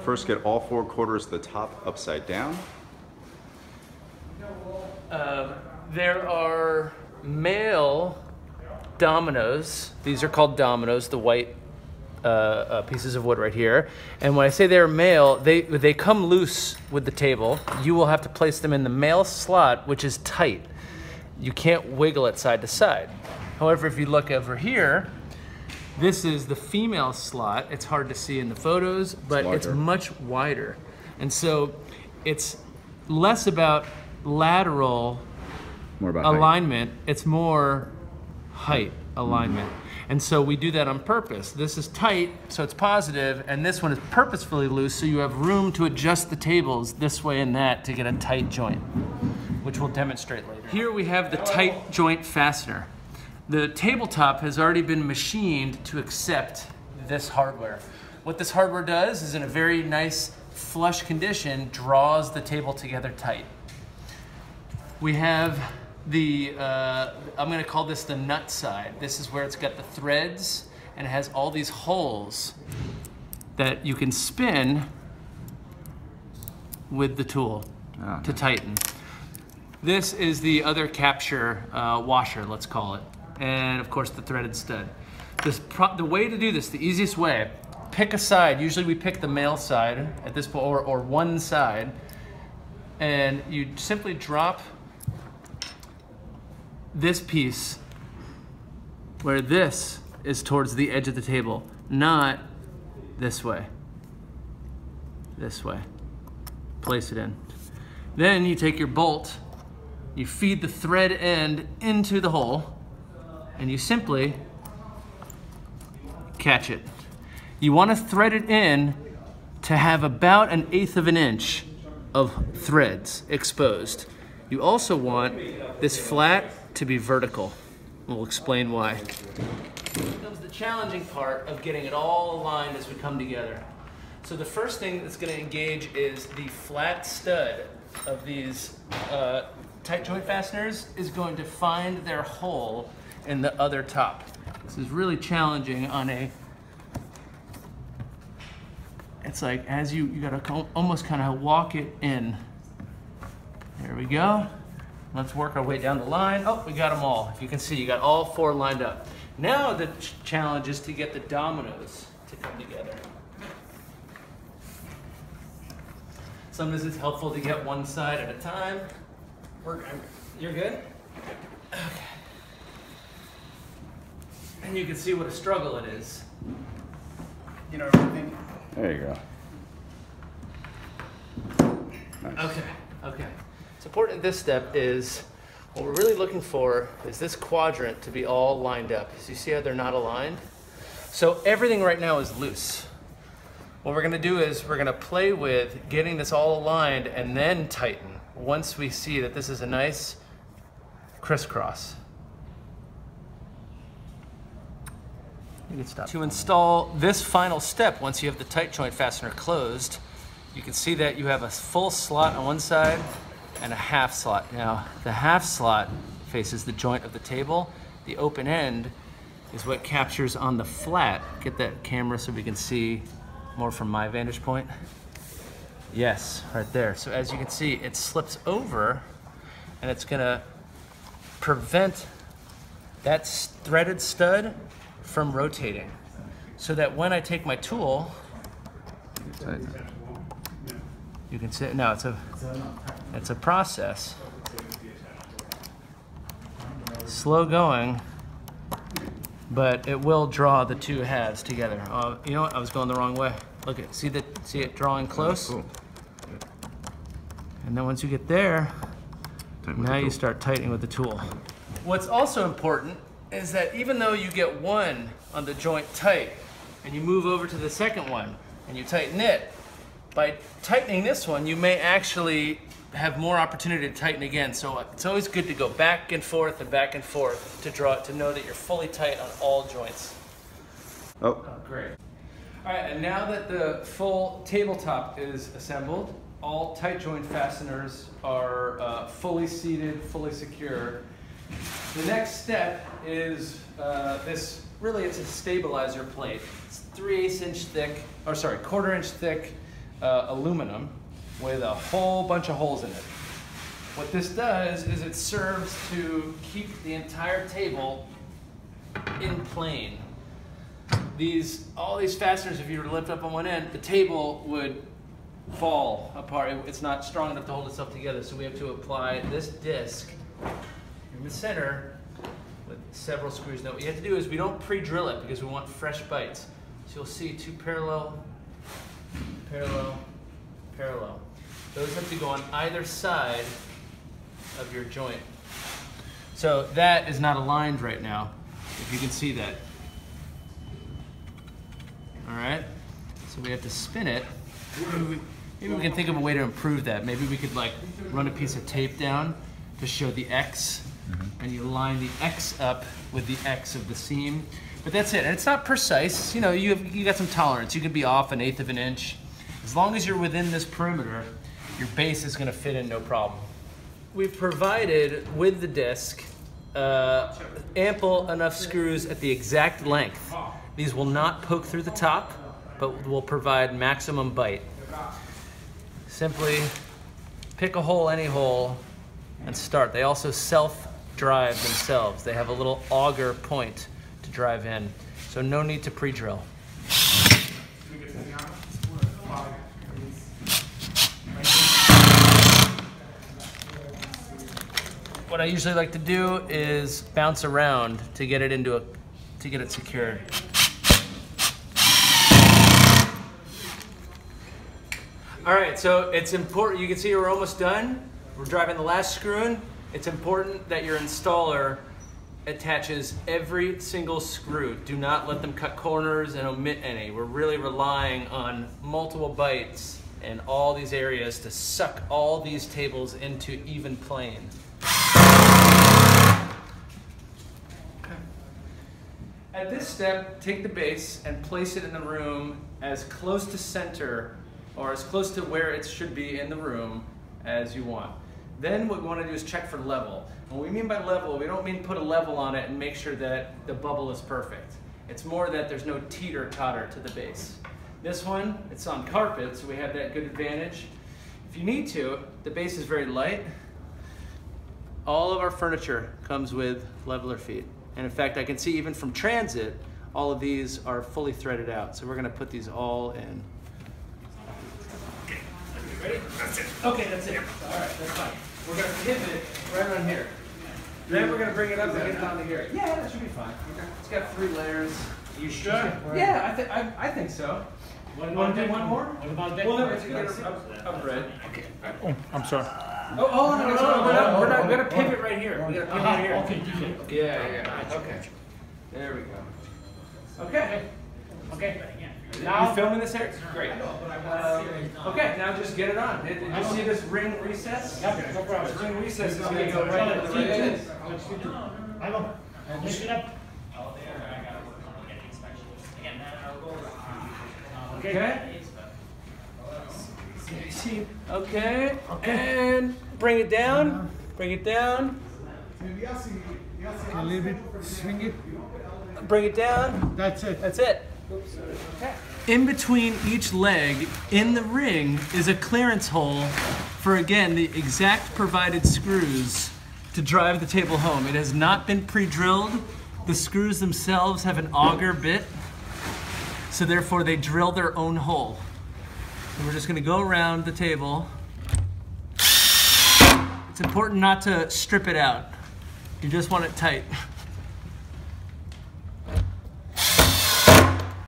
First, get all 4 quarters of the top upside down. There are male dominoes. These are called dominoes, the white pieces of wood right here. And when I say they're male, they come loose with the table. You will have to place them in the male slot, which is tight. You can't wiggle it side to side. However, if you look over here, this is the female slot. It's hard to see in the photos, but it's much wider. And so it's less about lateral alignment, it's more height alignment. And so we do that on purpose. This is tight, so it's positive, and this one is purposefully loose, so you have room to adjust the tables this way and that to get a tight joint, which we'll demonstrate later. Here we have the tight joint fastener. The tabletop has already been machined to accept this hardware. What this hardware does is, in a very nice flush condition, draws the table together tight. We have the, I'm gonna call this the nut side. This is where it's got the threads and it has all these holes that you can spin with the tool to tighten. This is the other capture washer, let's call it. And of course the threaded stud. The way to do this, the easiest way, pick a side. Usually we pick the male side at this point, or one side, and you simply drop this piece where this is towards the edge of the table, not this way. This way. Place it in. Then you take your bolt, you feed the thread end into the hole, and you simply catch it. You want to thread it in to have about 1/8 of an inch of threads exposed. You also want this flat to be vertical. We'll explain why. Here comes the challenging part of getting it all aligned as we come together. So the first thing that's going to engage is the flat stud of these tight joint fasteners is going to find their hole in the other top. This is really challenging on a, it's like as you gotta almost kind of walk it in. There we go. Let's work our way down the line. Oh, we got them all. If you can see, you got all 4 lined up. Now the challenge is to get the dominoes to come together. Sometimes it's helpful to get one side at a time. You're good? Okay. And you can see what a struggle it is. You know everything? There you go. Nice. Okay. What's important in this step is, what we're really looking for is this quadrant to be all lined up. So you see how they're not aligned? So everything right now is loose. What we're gonna do is we're gonna play with getting this all aligned and then tighten once we see that this is a nice crisscross. You can stop. To install this final step, once you have the tight joint fastener closed, you can see that you have a full slot on one side and a half slot. Now, the half slot faces the joint of the table. The open end is what captures on the flat. Get that camera so we can see more from my vantage point. Yes, right there. So as you can see, it slips over and it's gonna prevent that threaded stud from rotating, so that when I take my tool, you can see. No, it's a process. Slow going, but it will draw the 2 halves together. You know what? I was going the wrong way. Look at see it drawing close. Cool. And then once you get there, now you start tightening with the tool. What's also important is that even though you get one on the joint tight and you move over to the second one and you tighten it, by tightening this one, you may actually have more opportunity to tighten again. So it's always good to go back and forth to know that you're fully tight on all joints. Oh, great. All right, and now that the full tabletop is assembled, all tight joint fasteners are fully seated, fully secure. The next step is it's a stabilizer plate. It's 1/4 inch thick aluminum with a whole bunch of holes in it. What this does is it serves to keep the entire table in plane. All these fasteners, if you were to lift up on one end, the table would fall apart. It's not strong enough to hold itself together, so we have to apply this disc in the center with several screws. Now what you have to do is we don't pre-drill it because we want fresh bites. So you'll see 2 parallel, parallel, parallel. Those have to go on either side of your joint. So that is not aligned right now, if you can see that. All right, so we have to spin it. Maybe we can think of a way to improve that. Maybe we could like run a piece of tape down to show the X, and you line the X up with the X of the seam. But that's it, and it's not precise. You know, you got some tolerance. You can be off 1/8 of an inch. As long as you're within this perimeter, your base is gonna fit in no problem. We've provided with the disc ample enough screws at the exact length. These will not poke through the top, but will provide maximum bite. Simply pick a hole, any hole, and start. They also self-drive themselves. They have a little auger point to drive in, so no need to pre-drill. What I usually like to do is bounce around to get it secured. All right, so it's important, you can see we're almost done. We're driving the last screw in. It's important that your installer attaches every single screw. Do not let them cut corners and omit any. We're really relying on multiple bites in all these areas to suck all these tables into even plane. At this step, take the base and place it in the room as close to center or as close to where it should be in the room as you want. Then what we want to do is check for level. When we mean by level, we don't mean put a level on it and make sure that the bubble is perfect. It's more that there's no teeter-totter to the base. This one, it's on carpet, so we have that good advantage. If you need to, the base is very light. All of our furniture comes with leveler feet. And in fact, I can see even from transit, all of these are fully threaded out. So we're gonna put these all in. Okay, ready? That's it. Okay, that's it. All right, that's fine. We're gonna pivot right on here. Then we're gonna bring it up and get it down to here. Yeah, that should be fine. Okay. It's got 3 layers. You sure? Yeah, I think so. Want to do one more? What about that? Well, no, it's a bread. Okay. Oh, I'm sorry. Oh, no, we're not gonna pivot right here. We're gonna pivot right here. Okay, Yeah. Okay. There we go. Okay. Okay. Now you filming this here? Great. Okay, now just get it on. Did you see this ring recess? Yeah, no problem. This ring recess is gonna go right into the ring. I go. Lift it up. Okay. Okay. And bring it down. Bring it down. A little bit, swing it. Bring it down. That's it. That's it. Okay. In between each leg in the ring is a clearance hole for, again, the exact provided screws to drive the table home. It has not been pre-drilled. The screws themselves have an auger bit, so therefore they drill their own hole. And we're just gonna go around the table. It's important not to strip it out. You just want it tight.